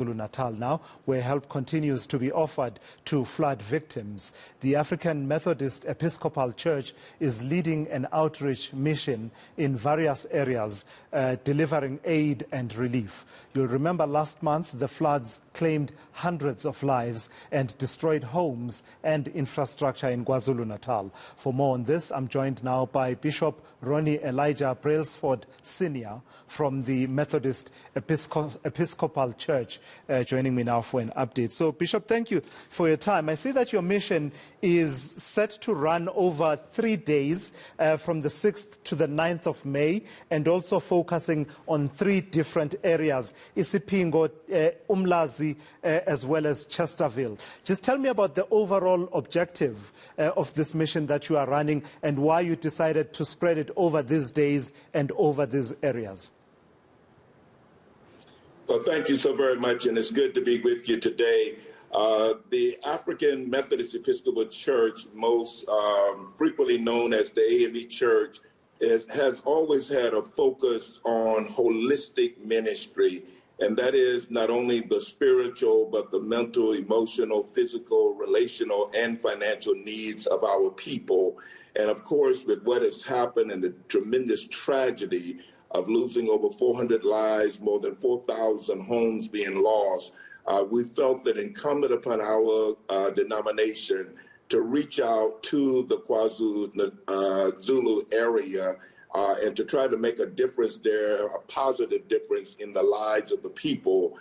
KwaZulu-Natal now, where help continues to be offered to flood victims. The African Methodist Episcopal Church is leading an outreach mission in various areas, delivering aid and relief. You'll remember last month the floods claimed hundreds of lives and destroyed homes and infrastructure in KwaZulu-Natal. For more on this, I'm joined now by Bishop Ronnie Brailsford Sr. from the Methodist Episcopal Church, joining me now for an update. So, Bishop, thank you for your time. I see that your mission is set to run over 3 days, from the 6th to the 9th of May, and also focusing on 3 different areas, Isipingo, Umlazi, as well as Chesterville. Just tell me about the overall objective of this mission that you are running and why you decided to spread it over these days and over these areas. Well, thank you so very much, and it's good to be with you today. The African Methodist Episcopal Church, most frequently known as the AME Church, has always had a focus on holistic ministry, and that is not only the spiritual, but the mental, emotional, physical, relational, and financial needs of our people. And of course, with what has happened and the tremendous tragedy of losing over 400 lives, more than 4,000 homes being lost, we felt that incumbent upon our denomination to reach out to the KwaZulu area and to try to make a difference there, a positive difference in the lives of the people,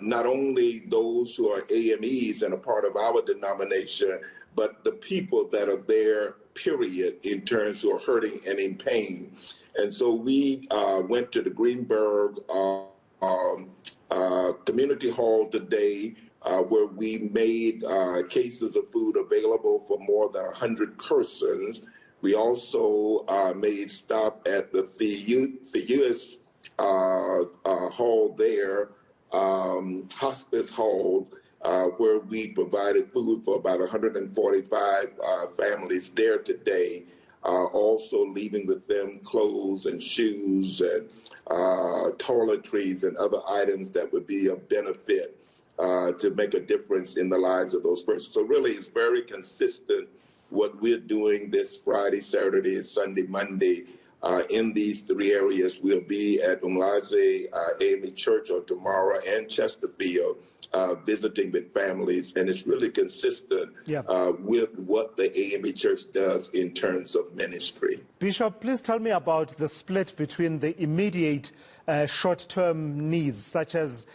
not only those who are AMEs and a part of our denomination, but the people that are there, period, in terms who are hurting and in pain. And so we went to the Greenberg Community Hall today, where we made cases of food available for more than 100 persons. We also made stop at the Thulasizwe Hall there, Hospice Hall, where we provided food for about 145 families there today. Also leaving with them clothes and shoes and toiletries and other items that would be of benefit to make a difference in the lives of those persons. So really it's very consistent what we're doing this Friday, Saturday, and Sunday, Monday in these 3 areas. We'll be at Umlazi AME Church on tomorrow and Chesterfield, visiting with families, and it's really consistent with what the AME Church does in terms of ministry. Bishop, please tell me about the split between the immediate short-term needs, such as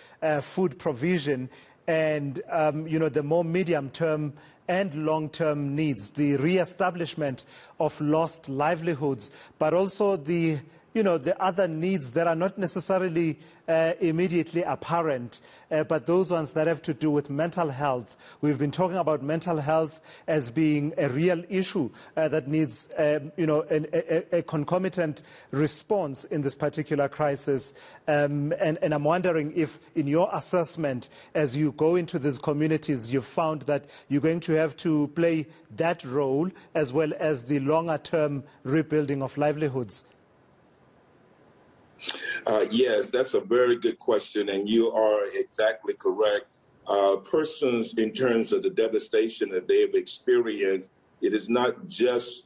food provision, and the more medium-term and long-term needs, the re-establishment of lost livelihoods, but also the other needs that are not necessarily immediately apparent, but those ones that have to do with mental health. We've been talking about mental health as being a real issue that needs, a concomitant response in this particular crisis. And I'm wondering if, in your assessment, as you go into these communities, you've found that you're going to have to play that role as well as the longer-term rebuilding of livelihoods. Yes, that's a very good question, and you are exactly correct. Persons, in terms of the devastation that they have experienced, it is not just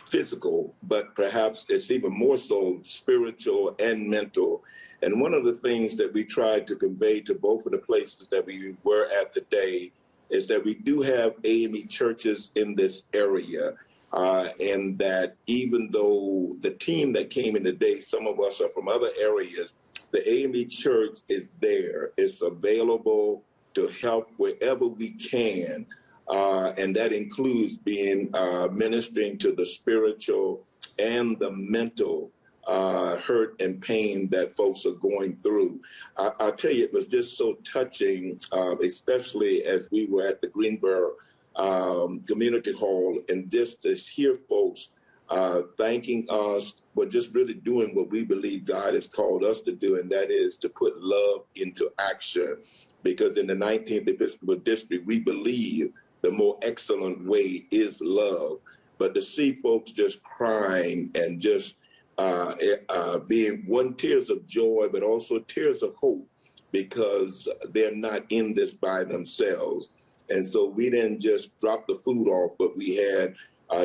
physical, but perhaps it's even more so spiritual and mental. And one of the things that we tried to convey to both of the places that we were at today is that we do have AME churches in this area. And that even though the team that came in today, some of us are from other areas, the AME Church is there. It's available to help wherever we can. And that includes being ministering to the spiritual and the mental hurt and pain that folks are going through. I'll tell you, it was just so touching, especially as we were at the Greenberg Community Hall, and just to hear folks thanking us for just really doing what we believe God has called us to do, and that is to put love into action. Because in the 19th Episcopal District, we believe the more excellent way is love. But to see folks just crying and just being tears of joy, but also tears of hope because they're not in this by themselves. And so we didn't just drop the food off, but we had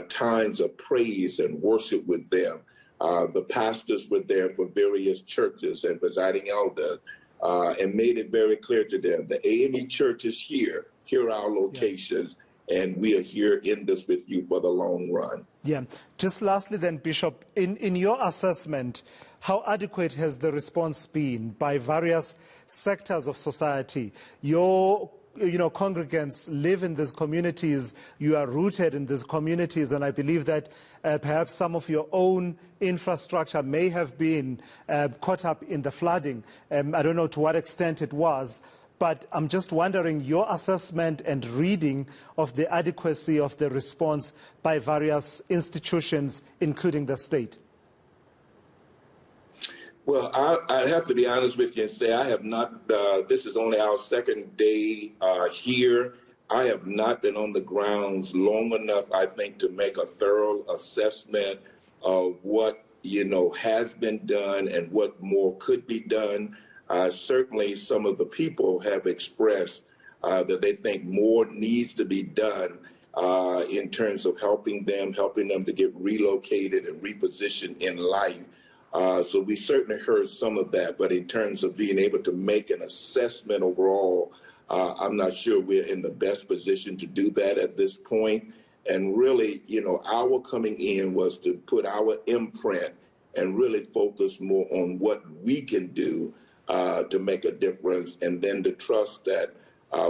times of praise and worship with them. The pastors were there for various churches and presiding elders, and made it very clear to them, the AME Church is here. Here are our locations, and we are here in this with you for the long run. Yeah. Just lastly then, Bishop, in your assessment, how adequate has the response been by various sectors of society? Your congregants live in these communities, you are rooted in these communities, and I believe that perhaps some of your own infrastructure may have been caught up in the flooding. I don't know to what extent it was, but I'm just wondering your assessment and reading of the adequacy of the response by various institutions, including the state. Well, I have to be honest with you and say I have not, this is only our second day here. I have not been on the grounds long enough, I think, to make a thorough assessment of what, has been done and what more could be done. Certainly some of the people have expressed that they think more needs to be done in terms of helping them to get relocated and repositioned in life. So we certainly heard some of that, but in terms of being able to make an assessment overall, I'm not sure we're in the best position to do that at this point. And really, our coming in was to put our imprint and really focus more on what we can do to make a difference, and then to trust that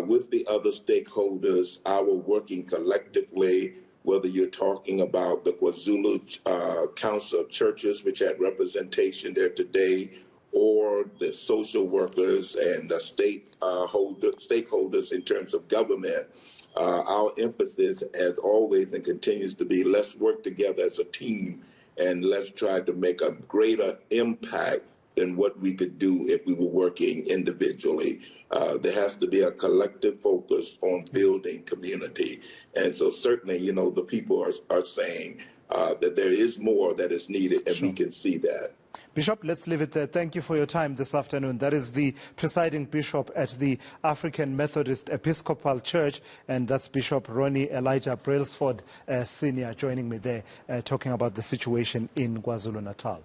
with the other stakeholders, our working collectively, whether you're talking about the KwaZulu Council of Churches, which had representation there today, or the social workers and the stakeholders in terms of government, our emphasis has always and continues to be, let's work together as a team and let's try to make a greater impact than what we could do if we were working individually. There has to be a collective focus on building community. And so certainly, the people are saying that there is more that is needed, and we can see that. Bishop, let's leave it there. Thank you for your time this afternoon. That is the presiding bishop at the African Methodist Episcopal Church, and that's Bishop Ronnie Elijah Brailsford, Sr., joining me there, talking about the situation in KwaZulu-Natal.